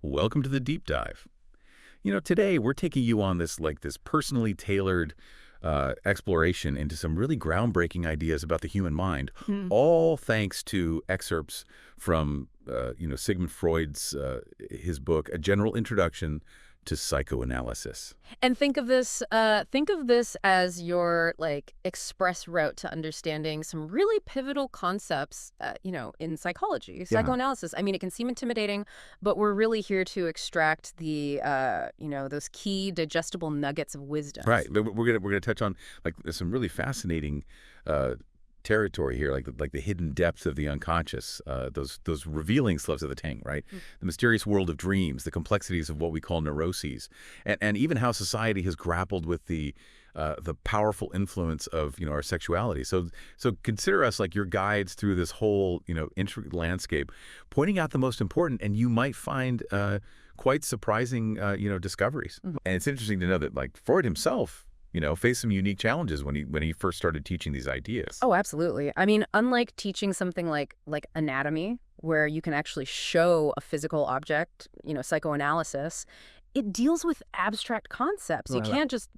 Welcome to the deep dive. Today we're taking you on this personally tailored exploration into some really groundbreaking ideas about the human mind, Mm. all thanks to excerpts from Sigmund Freud's his book, A General Introduction to Psychoanalysis. And think of this as your express route to understanding some really pivotal concepts, in psychology, Yeah. psychoanalysis. I mean, it can seem intimidating, but we're really here to extract those key digestible nuggets of wisdom. Right. We're gonna touch on there's some really fascinating territory here, like the hidden depths of the unconscious, those revealing slips of the tongue, right? The mysterious world of dreams, the complexities of what we call neuroses, and even how society has grappled with the powerful influence of our sexuality. So consider us like your guides through this whole intricate landscape, pointing out the most important, and you might find quite surprising discoveries. Mhm. And it's interesting to know that Freud himself faced some unique challenges when he first started teaching these ideas. Oh, absolutely. I mean, unlike teaching something like anatomy, where you can actually show a physical object, psychoanalysis, it deals with abstract concepts. You Right. can't just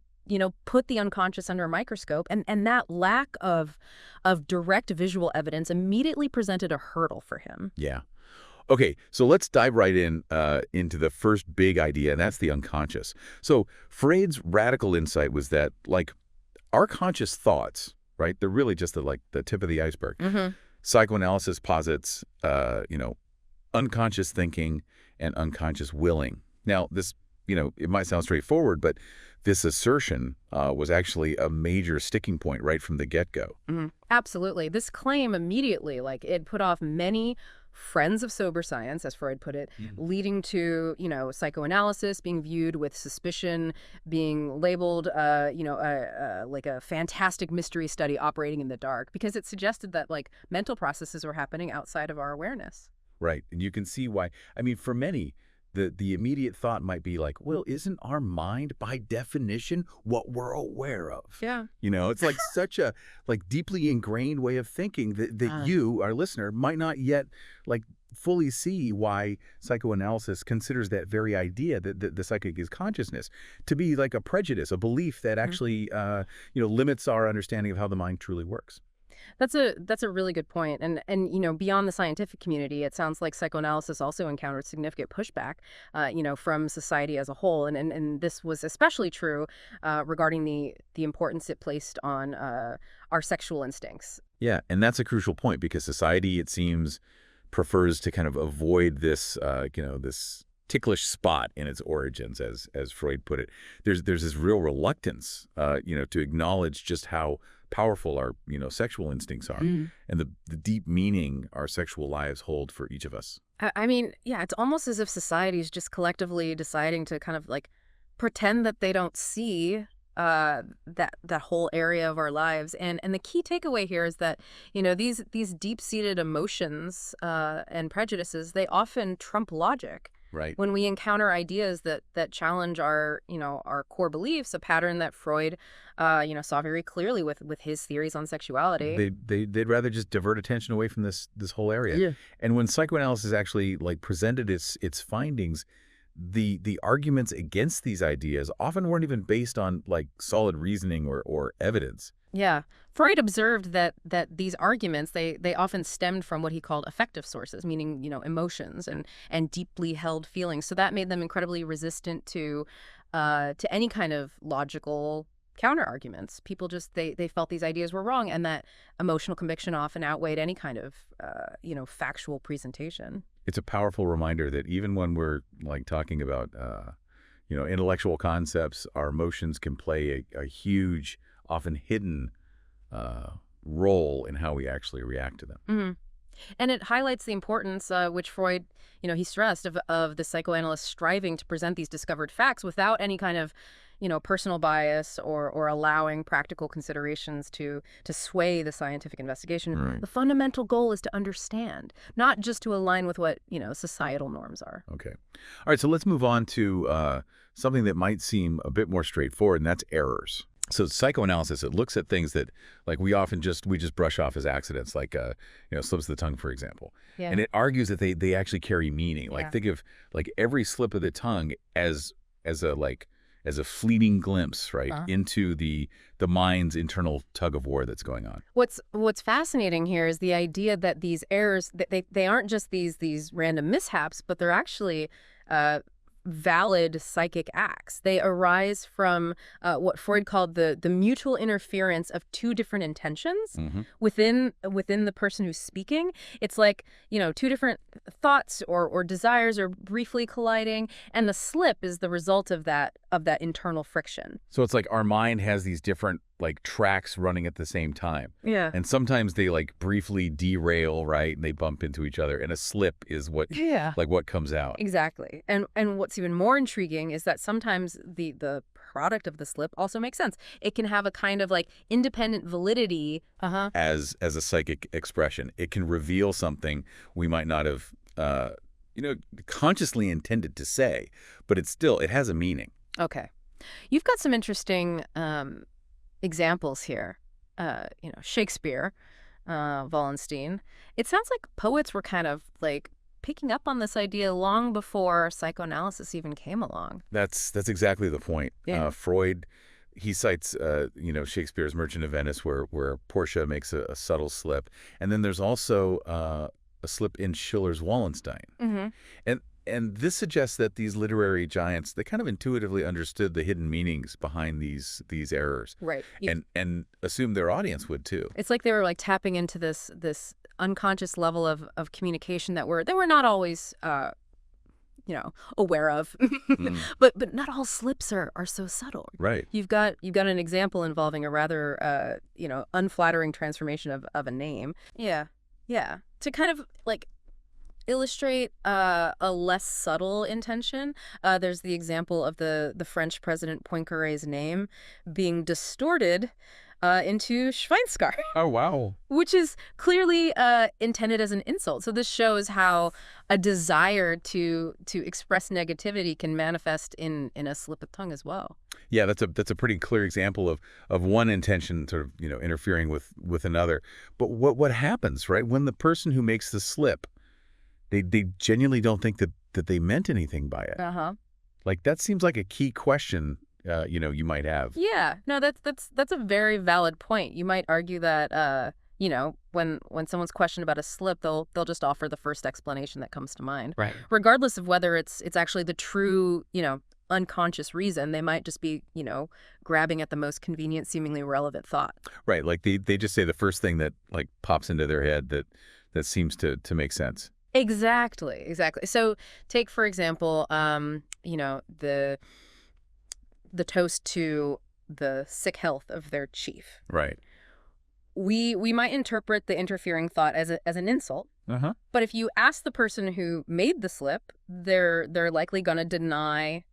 put the unconscious under a microscope, and that lack of direct visual evidence immediately presented a hurdle for him. Yeah. Okay, so let's dive right in into the first big idea, and that's the unconscious. So Freud's radical insight was that our conscious thoughts, right? They're really just the tip of the iceberg. Hmm. Psychoanalysis posits, unconscious thinking and unconscious willing. Now, this, it might sound straightforward, but this assertion was actually a major sticking point right from the get-go. Absolutely. This claim immediately, it put off many friends of sober science, as Freud put it, leading to, psychoanalysis being viewed with suspicion, being labeled, like a fantastic mystery study operating in the dark, because it suggested that, mental processes were happening outside of our awareness. Right, and you can see why. I mean, for many, the immediate thought might be well, isn't our mind by definition what we're aware of? Yeah. It's such a deeply ingrained way of thinking that you, our listener, might not yet fully see why psychoanalysis considers that very idea that the psychic is consciousness to be a prejudice, a belief that actually limits our understanding of how the mind truly works. That's a really good point. And beyond the scientific community, it sounds like psychoanalysis also encountered significant pushback, from society as a whole. And this was especially true regarding the importance it placed on our sexual instincts. Yeah, and that's a crucial point because society, it seems, prefers to kind of avoid this, this ticklish spot in its origins, as Freud put it. There's this real reluctance, to acknowledge just how powerful our, sexual instincts are and the deep meaning our sexual lives hold for each of us. I mean, yeah, it's almost as if society is just collectively deciding to kind of pretend that they don't see that whole area of our lives. And the key takeaway here is that, these deep-seated emotions and prejudices, they often trump logic. Right. When we encounter ideas that challenge our core beliefs, a pattern that Freud, saw very clearly with his theories on sexuality. They'd rather just divert attention away from this whole area. Yeah. And when psychoanalysis actually presented its findings, the arguments against these ideas often weren't even based on solid reasoning or evidence. Yeah. Freud observed that these arguments, they often stemmed from what he called affective sources, meaning, emotions and deeply held feelings. So that made them incredibly resistant to any kind of logical counter arguments. People just, they felt these ideas were wrong, and that emotional conviction often outweighed any kind of, factual presentation. It's a powerful reminder that even when we're talking about, intellectual concepts, our emotions can play a huge, often hidden role in how we actually react to them. Mm-hmm. And it highlights the importance, which Freud, he stressed, of the psychoanalyst striving to present these discovered facts without any kind of, personal bias or allowing practical considerations to sway the scientific investigation. Right. The fundamental goal is to understand, not just to align with what, societal norms are. Okay. All right, so let's move on to something that might seem a bit more straightforward, and that's errors. So psychoanalysis, it looks at things that like we just brush off as accidents, like slips of the tongue, for example. Yeah. And it argues that they actually carry meaning. Like Yeah. think of like every slip of the tongue as a fleeting glimpse, right, into the mind's internal tug of war that's going on. What's fascinating here is the idea that these errors, they aren't just these random mishaps, but they're actually valid psychic acts. They arise from what Freud called the mutual interference of two different intentions within the person who's speaking. It's like, two different thoughts or desires are briefly colliding, and the slip is the result of that internal friction. So it's like our mind has these different like tracks running at the same time. Yeah. And sometimes they like briefly derail, right? And they bump into each other. And a slip is what what comes out. Exactly. And what's even more intriguing is that sometimes the product of the slip also makes sense. It can have a kind of like independent validity. As a psychic expression. It can reveal something we might not have consciously intended to say, but it has a meaning. Okay. You've got some interesting examples here. Shakespeare, Wallenstein. It sounds like poets were kind of like picking up on this idea long before psychoanalysis even came along. That's exactly the point. Yeah. Freud, he cites Shakespeare's Merchant of Venice where Portia makes a subtle slip, and then there's also a slip in Schiller's Wallenstein. And this suggests that these literary giants, they kind of intuitively understood the hidden meanings behind these errors. Right. And assumed their audience would too. It's like they were like tapping into this unconscious level of communication that they were not always aware of. But not all slips are so subtle. Right. You've got an example involving a rather unflattering transformation of a name. Yeah. Yeah. To kind of like illustrate a less subtle intention, there's the example of the French president Poincaré's name being distorted into Schweinskar. Oh, wow. Which is clearly intended as an insult. So this shows how a desire to express negativity can manifest in a slip of tongue as well. Yeah, that's a pretty clear example of one intention sort of interfering with another. But what happens, right, when the person who makes the slip, they genuinely don't think that they meant anything by it. Like that seems like a key question you might have. Yeah, no, that's a very valid point. You might argue that when someone's questioned about a slip, they'll just offer the first explanation that comes to mind, right? Regardless of whether it's actually the true unconscious reason. They might just be grabbing at the most convenient, seemingly relevant thought. Right, like they just say the first thing that like pops into their head that seems to make sense. Exactly. So take, for example, the toast to the sick health of their chief. Right. We might interpret the interfering thought as an insult. But if you ask the person who made the slip, they're likely going to deny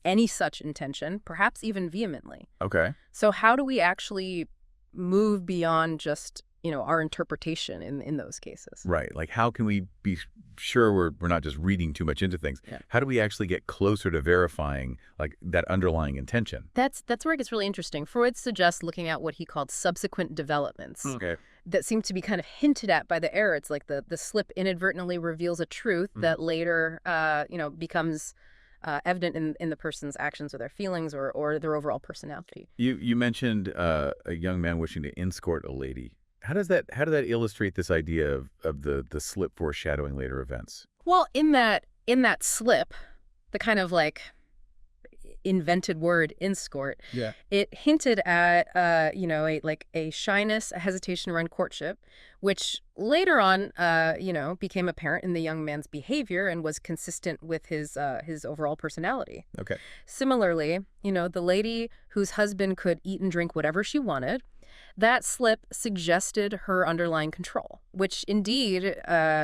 any such intention, perhaps even vehemently. Okay. So how do we actually move beyond just our interpretation in those cases? Right. Like how can we be sure we're not just reading too much into things? Yeah. How do we actually get closer to verifying like that underlying intention? That's where it gets really interesting. Freud suggests looking at what he called subsequent developments. Okay. That seem to be kind of hinted at by the error. It's like the slip inadvertently reveals a truth that later becomes evident in the person's actions or their feelings or their overall personality. You mentioned a young man wishing to inscort a lady. How did that illustrate this idea of the slip foreshadowing later events? Well, in that slip, the kind of like invented word inscort, it hinted at a shyness, a hesitation around courtship, which later on became apparent in the young man's behavior and was consistent with his overall personality. Okay. Similarly, the lady whose husband could eat and drink whatever she wanted, that slip suggested her underlying control, which indeed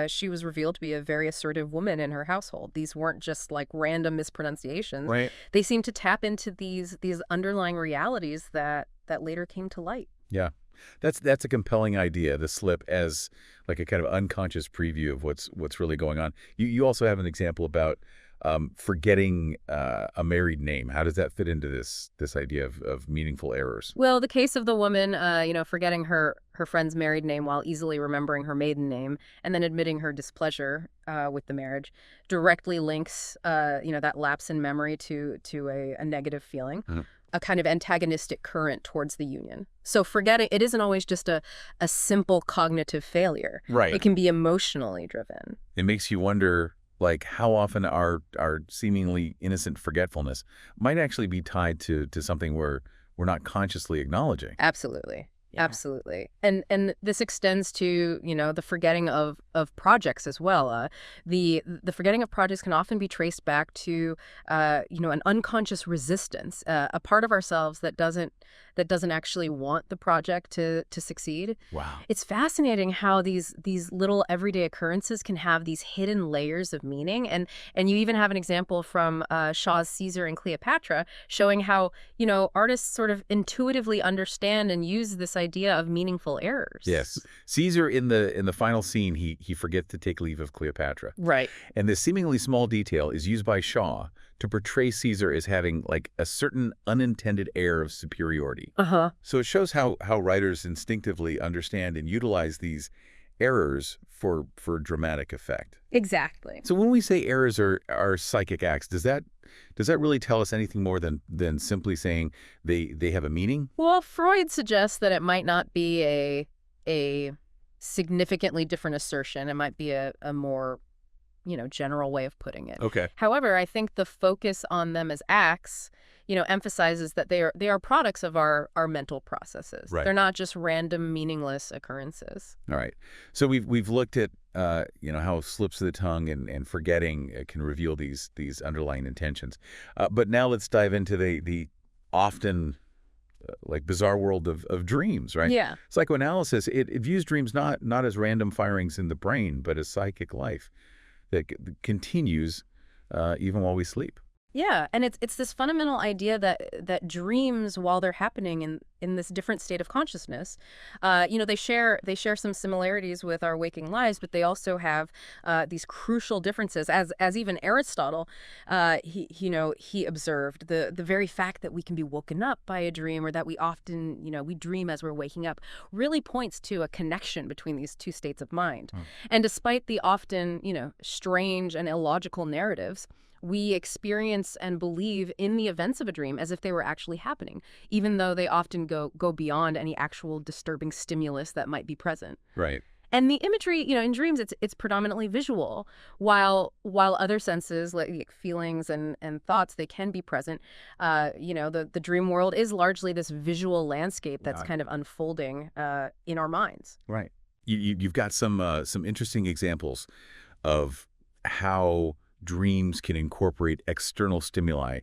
she was revealed to be a very assertive woman in her household. These weren't just like random mispronunciations. Right. They seemed to tap into these underlying realities that later came to light. Yeah. That's a compelling idea, the slip as like a kind of unconscious preview of what's really going on. You also have an example about forgetting a married name. How does that fit into this idea of meaningful errors? Well, the case of the woman, forgetting her friend's married name while easily remembering her maiden name and then admitting her displeasure with the marriage directly links, that lapse in memory to a negative feeling. A kind of antagonistic current towards the union. So forgetting, it isn't always just a simple cognitive failure. Right. It can be emotionally driven. It makes you wonder, like, how often our seemingly innocent forgetfulness might actually be tied to something we're not consciously acknowledging. Absolutely. Yeah. Absolutely. And this extends to, the forgetting of projects as well. The forgetting of projects can often be traced back to, an unconscious resistance, a part of ourselves that doesn't actually want the project to succeed. Wow. It's fascinating how these little everyday occurrences can have these hidden layers of meaning. And you even have an example from Shaw's Caesar and Cleopatra showing how, artists sort of intuitively understand and use this idea of meaningful errors. Yes. Caesar, in the final scene, he forgets to take leave of Cleopatra. Right. And this seemingly small detail is used by Shaw to portray Caesar as having, like, a certain unintended air of superiority. So it shows how writers instinctively understand and utilize these errors for dramatic effect. Exactly. So when we say errors are psychic acts, does that really tell us anything more than simply saying they have a meaning? Well, Freud suggests that it might not be a significantly different assertion. It might be a more general way of putting it. Okay. However, I think the focus on them as acts, emphasizes that they are products of our mental processes. Right. They're not just random, meaningless occurrences. All right. So we've looked at how slips of the tongue and forgetting can reveal these underlying intentions. But now let's dive into the often like bizarre world of dreams, right? Yeah. Psychoanalysis, it views dreams not as random firings in the brain, but as psychic life that continues even while we sleep. Yeah, and it's this fundamental idea that dreams, while they're happening in this different state of consciousness, they share some similarities with our waking lives, but they also have these crucial differences. As even Aristotle, he observed the very fact that we can be woken up by a dream, or that we often we dream as we're waking up, really points to a connection between these two states of mind. And despite the often strange and illogical narratives, we experience and believe in the events of a dream as if they were actually happening, even though they often go beyond any actual disturbing stimulus that might be present. Right. And the imagery, in dreams, it's predominantly visual, while other senses, like feelings and thoughts, they can be present. The dream world is largely this visual landscape that's kind of unfolding in our minds. Right. You've got some interesting examples of how dreams can incorporate external stimuli,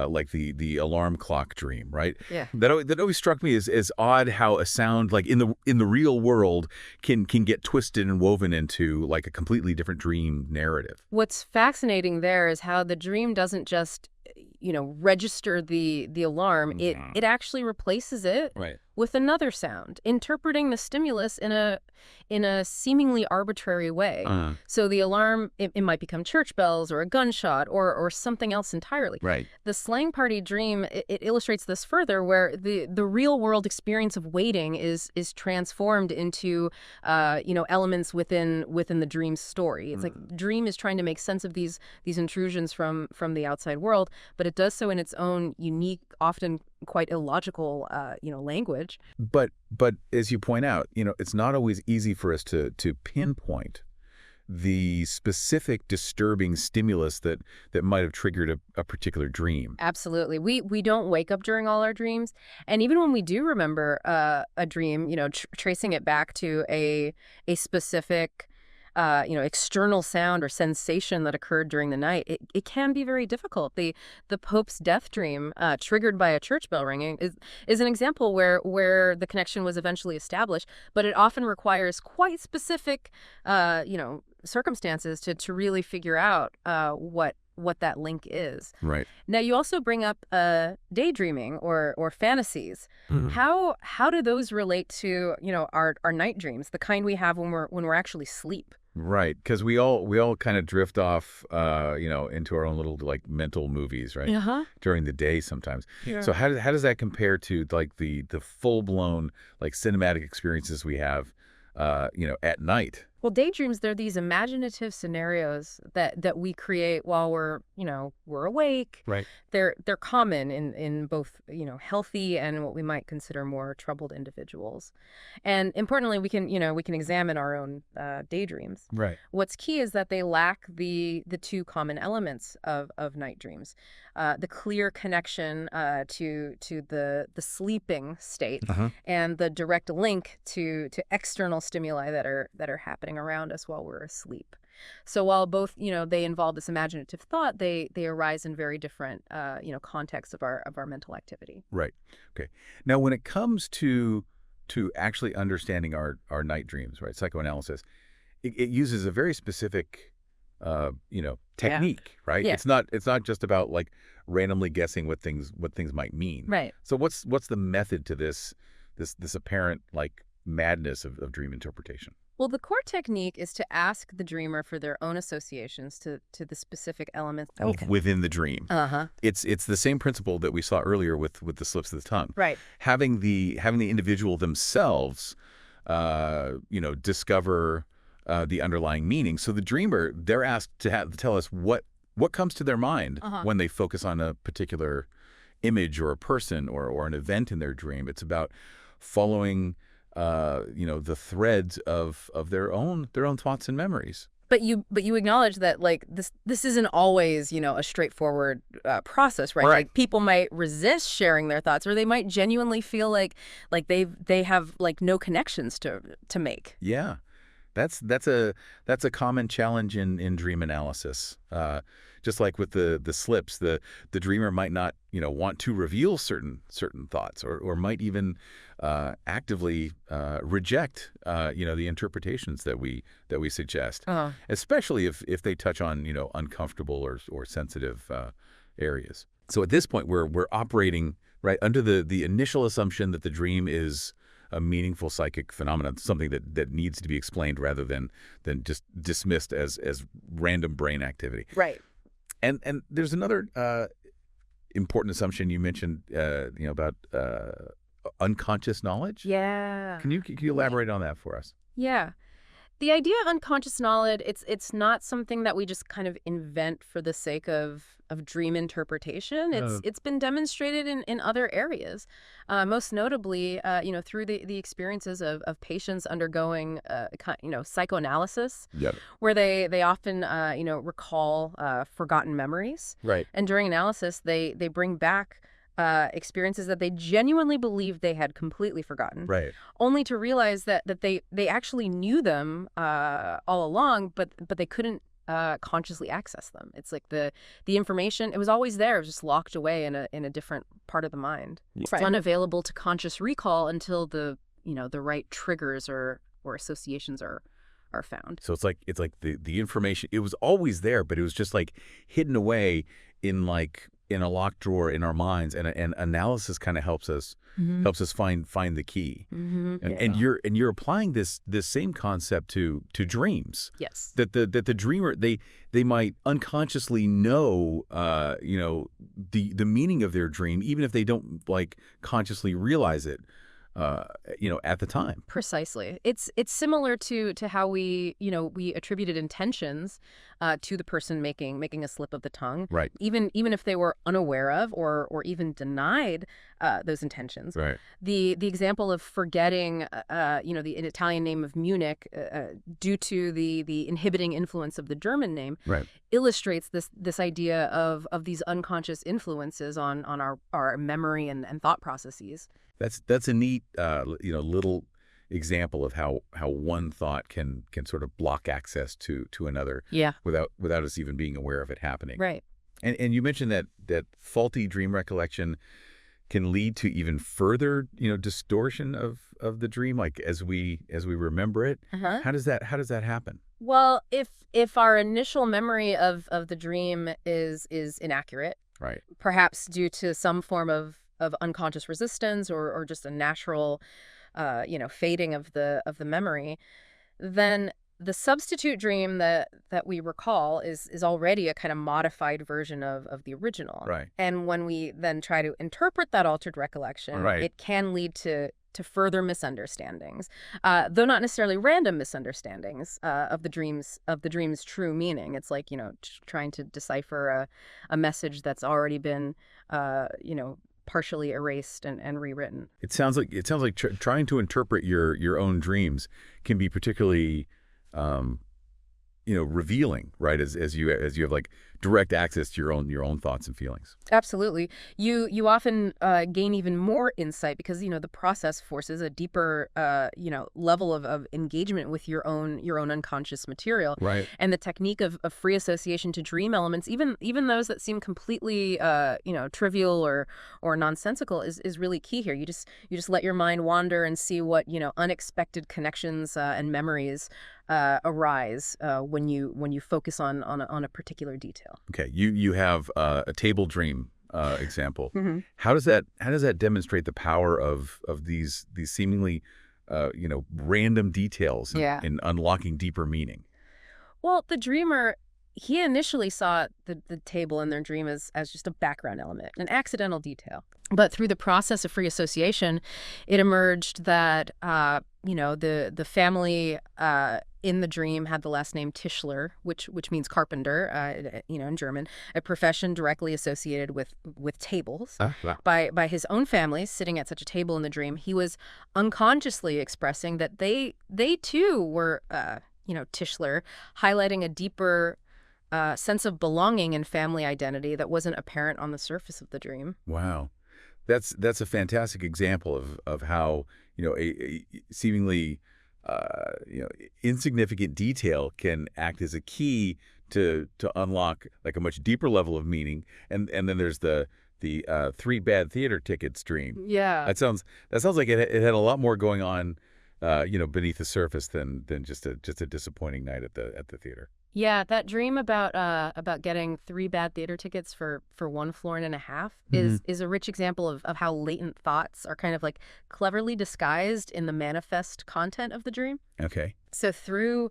like the alarm clock dream, right? Yeah. That always struck me as odd how a sound like in the real world can get twisted and woven into like a completely different dream narrative. What's fascinating there is how the dream doesn't just register the alarm. It actually replaces it Right. with another sound, interpreting the stimulus in a seemingly arbitrary way. So the alarm, it might become church bells or a gunshot or something else entirely. Right. The slang party dream, it illustrates this further, where the real world experience of waiting is transformed into elements within the dream story. It's like the dream is trying to make sense of these intrusions from the outside world, but it does so in its own unique, often quite illogical language. But as you point out, it's not always easy for us to pinpoint the specific disturbing stimulus that might have triggered a particular dream. Absolutely. We don't wake up during all our dreams. And even when we do remember a dream, tracing it back to a specific external sound or sensation that occurred during the night, it can be very difficult. The Pope's death dream, triggered by a church bell ringing, is an example where the connection was eventually established, but it often requires quite specific, circumstances to really figure out what that link is. Right. Now, you also bring up daydreaming or fantasies. How do those relate to our night dreams, the kind we have when we're actually asleep? Right, because we all kind of drift off, into our own little like mental movies, right? Uh-huh. During the day sometimes. Yeah. So how does that compare to like the full blown like cinematic experiences we have, at night? Well, daydreams, they're these imaginative scenarios that we create while we're awake. Right. They're common in both, healthy and what we might consider more troubled individuals. And importantly, we can examine our own daydreams. Right. What's key is that they lack the two common elements of night dreams. The clear connection to the sleeping state Uh-huh. and the direct link to external stimuli that are happening around us while we're asleep. So while both, they involve this imaginative thought, they arise in very different, contexts of our mental activity. Right. Okay. Now, when it comes to actually understanding our night dreams, right? Psychoanalysis, it uses a very specific, Yeah. technique, right? Yeah. It's not just about like randomly guessing what things might mean. Right. So what's the method to this apparent like madness of dream interpretation? Well, the core technique is to ask the dreamer for their own associations to the specific elements. Okay. Within the dream. Uh-huh. It's the same principle that we saw earlier with the slips of the tongue. Right. Having the individual themselves, discover the underlying meaning. So the dreamer, they're asked to tell us what comes to their mind Uh-huh. when they focus on a particular image or a person or an event in their dream. It's about following, the threads of their own thoughts and memories. But you acknowledge that like this isn't always a straightforward process, right? Right. Like people might resist sharing their thoughts, or they might genuinely feel like they have like no connections to make. Yeah. That's a common challenge in dream analysis. Just like with the slips, the dreamer might not want to reveal certain thoughts, or might even actively reject the interpretations that we suggest, Uh-huh. especially if they touch on uncomfortable or sensitive areas. So at this point, we're operating right under the initial assumption that the dream is a meaningful psychic phenomenon, something that needs to be explained rather than just dismissed as random brain activity. Right. And there's another important assumption you mentioned, about unconscious knowledge. Yeah. Can you elaborate on that for us? Yeah. The idea of unconscious knowledge, it's not something that we just kind of invent for the sake of dream interpretation. It's been demonstrated in other areas, most notably, through the experiences of patients undergoing, psychoanalysis, Yep. where they often, recall forgotten memories. Right. And during analysis, they bring back experiences that they genuinely believed they had completely forgotten, Right. only to realize that they actually knew them all along, but they couldn't consciously access them. It's like the information, it was always there, it was just locked away in a different part of the mind. It's unavailable to conscious recall until the right triggers or associations are found. So it's like the information, it was always there, but it was just like hidden away in a locked drawer in our minds, and analysis kind of helps us find the key. Mm-hmm. And you're applying this same concept to dreams. Yes. That the dreamer, they might unconsciously know the meaning of their dream, even if they don't like consciously realize it at the time. Precisely. It's similar to how we attributed intentions to the person making a slip of the tongue. Right. Even if they were unaware of or even denied those intentions. Right. The example of forgetting the Italian name of Munich due to the inhibiting influence of the German name, Right. illustrates this idea of these unconscious influences on our memory and thought processes. That's a neat little example of how one thought can sort of block access to another. Yeah. without us even being aware of it happening. Right. And you mentioned that faulty dream recollection can lead to even further distortion of the dream, like as we remember it. Uh-huh. How does that happen? Well, if our initial memory of the dream is inaccurate, Right. perhaps due to some form of unconscious resistance or just a natural fading of the memory, then The substitute dream that we recall is already a kind of modified version of the original. Right. And when we then try to interpret that altered recollection, Right. it can lead to further misunderstandings, though not necessarily random misunderstandings of the dream's true meaning. It's like, trying to decipher a message that's already been, partially erased and rewritten. It sounds like trying to interpret your own dreams can be particularly revealing, right? As you have like direct access to your own thoughts and feelings. Absolutely. You often gain even more insight because, the process forces a deeper, level of engagement with your own unconscious material. Right. And the technique of free association to dream elements, even those that seem completely, trivial or nonsensical, is really key here. You just let your mind wander and see what, unexpected connections and memories arise when you focus on a particular detail. Okay, you have a table dream example. Mm-hmm. How does that demonstrate the power of these seemingly random details in unlocking deeper meaning? Well, the dreamer, he initially saw the table in their dream as just a background element, an accidental detail. But through the process of free association, it emerged that the family in the dream had the last name Tischler, which means carpenter, in German, a profession directly associated with tables. Wow. By his own family sitting at such a table in the dream, he was unconsciously expressing that they too were Tischler, highlighting a deeper sense of belonging and family identity that wasn't apparent on the surface of the dream. Wow. That's a fantastic example of how a seemingly insignificant detail can act as a key to unlock like a much deeper level of meaning. And then there's the 3 bad theater tickets dream. Yeah. That sounds like it had a lot more going on beneath the surface than just a disappointing night at the theater. Yeah, that dream about getting 3 bad theater tickets for 1 florin and a half is a rich example of how latent thoughts are kind of like cleverly disguised in the manifest content of the dream. Okay. So through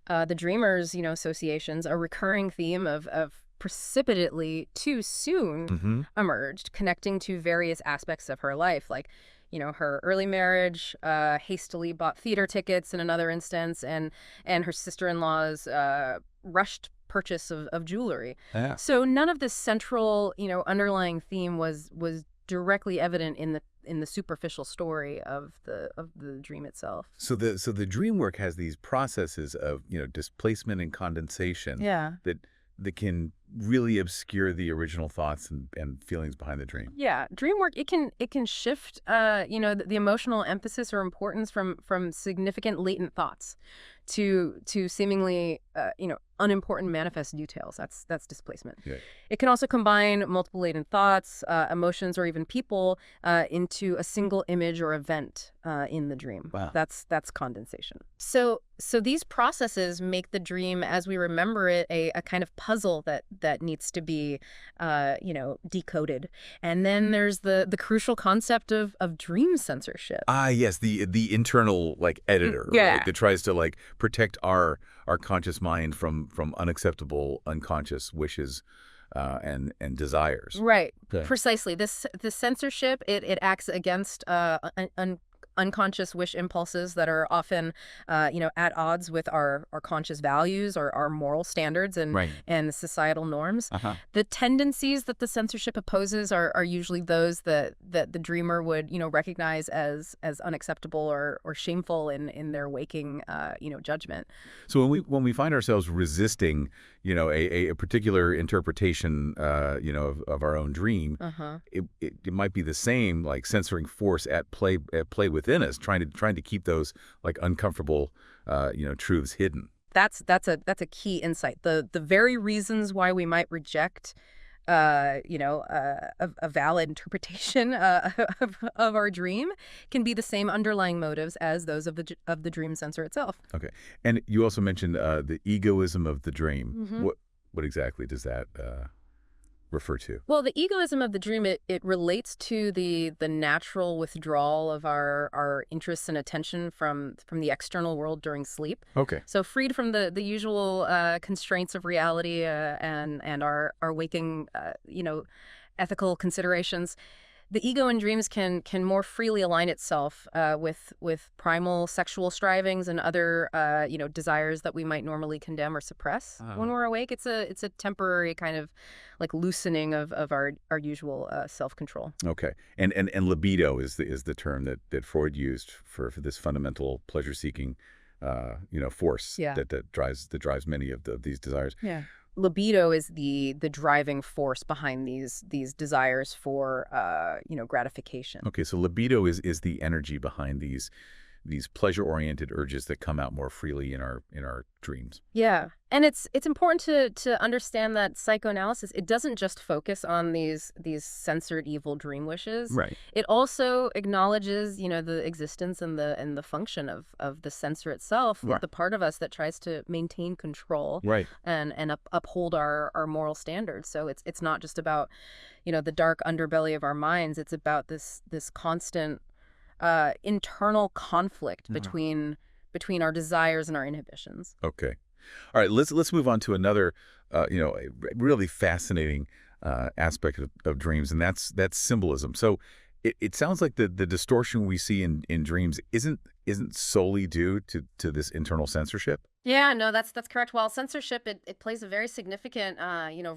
the dreamer's associations, a recurring theme of precipitately too soon emerged, connecting to various aspects of her life, like her early marriage, hastily bought theater tickets in another instance, and her sister-in-law's rushed purchase of jewelry. Yeah. So none of this central, underlying theme was directly evident in the superficial story of the dream itself. So the dream work has these processes of displacement and condensation. Yeah. that can really obscure the original thoughts and feelings behind the dream. Yeah, dream work, it can shift the emotional emphasis or importance from significant latent thoughts to seemingly unimportant manifest details. That's displacement. Yeah. It can also combine multiple latent thoughts, emotions, or even people into a single image or event in the dream. Wow. That's condensation. So these processes make the dream, as we remember it, a kind of puzzle that needs to be decoded. And then there's the crucial concept of dream censorship. Ah, yes, the internal like editor, Yeah. right, that tries to like protect our conscious mind from unacceptable unconscious wishes and desires. Right. Okay. Precisely. This censorship, it acts against unconscious wish impulses that are often at odds with our conscious values or our moral standards and Right. and societal norms. Uh-huh. The tendencies that the censorship opposes are usually those that the dreamer would recognize as unacceptable or shameful in their waking judgment. So when we find ourselves resisting, a particular interpretation, of our own dream, Uh-huh. it might be the same like censoring force at play within us, trying to keep those like uncomfortable, truths hidden. That's a key insight. The very reasons why we might reject a valid interpretation of our dream can be the same underlying motives as those of the dream censor itself. Okay, and you also mentioned the egoism of the dream. Mhm. What exactly does that refer to? Well, the egoism of the dream, it relates to the natural withdrawal of our interests and attention from the external world during sleep. Okay. So freed from the usual constraints of reality and our waking, ethical considerations. The ego in dreams can more freely align itself with primal sexual strivings and other desires that we might normally condemn or suppress when we're awake. It's a temporary kind of like loosening of our usual self-control. Okay. And libido is the term that Freud used for this fundamental pleasure-seeking force Yeah. that drives many of these desires. Yeah. Libido is the driving force behind these desires for gratification. Okay, so libido is the energy behind these pleasure-oriented urges that come out more freely in our dreams. Yeah. And it's important to understand that psychoanalysis, it doesn't just focus on these censored evil dream wishes. Right. It also acknowledges, the existence and the function of the censor itself, Right. the part of us that tries to maintain control Right. and uphold our moral standards. So it's not just about, the dark underbelly of our minds. It's about this constant internal conflict between our desires and our inhibitions. Okay. All right, let's move on to another a really fascinating aspect of dreams, and that's symbolism. So it sounds like the distortion we see in dreams isn't solely due to this internal censorship. Yeah, no, that's correct. While censorship, it plays a very significant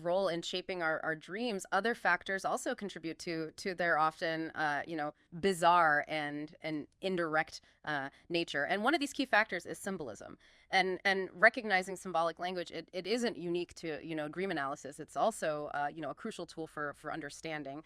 role in shaping our dreams, other factors also contribute to their often bizarre and indirect nature. And one of these key factors is symbolism. And recognizing symbolic language, it isn't unique to dream analysis. It's also a crucial tool for understanding.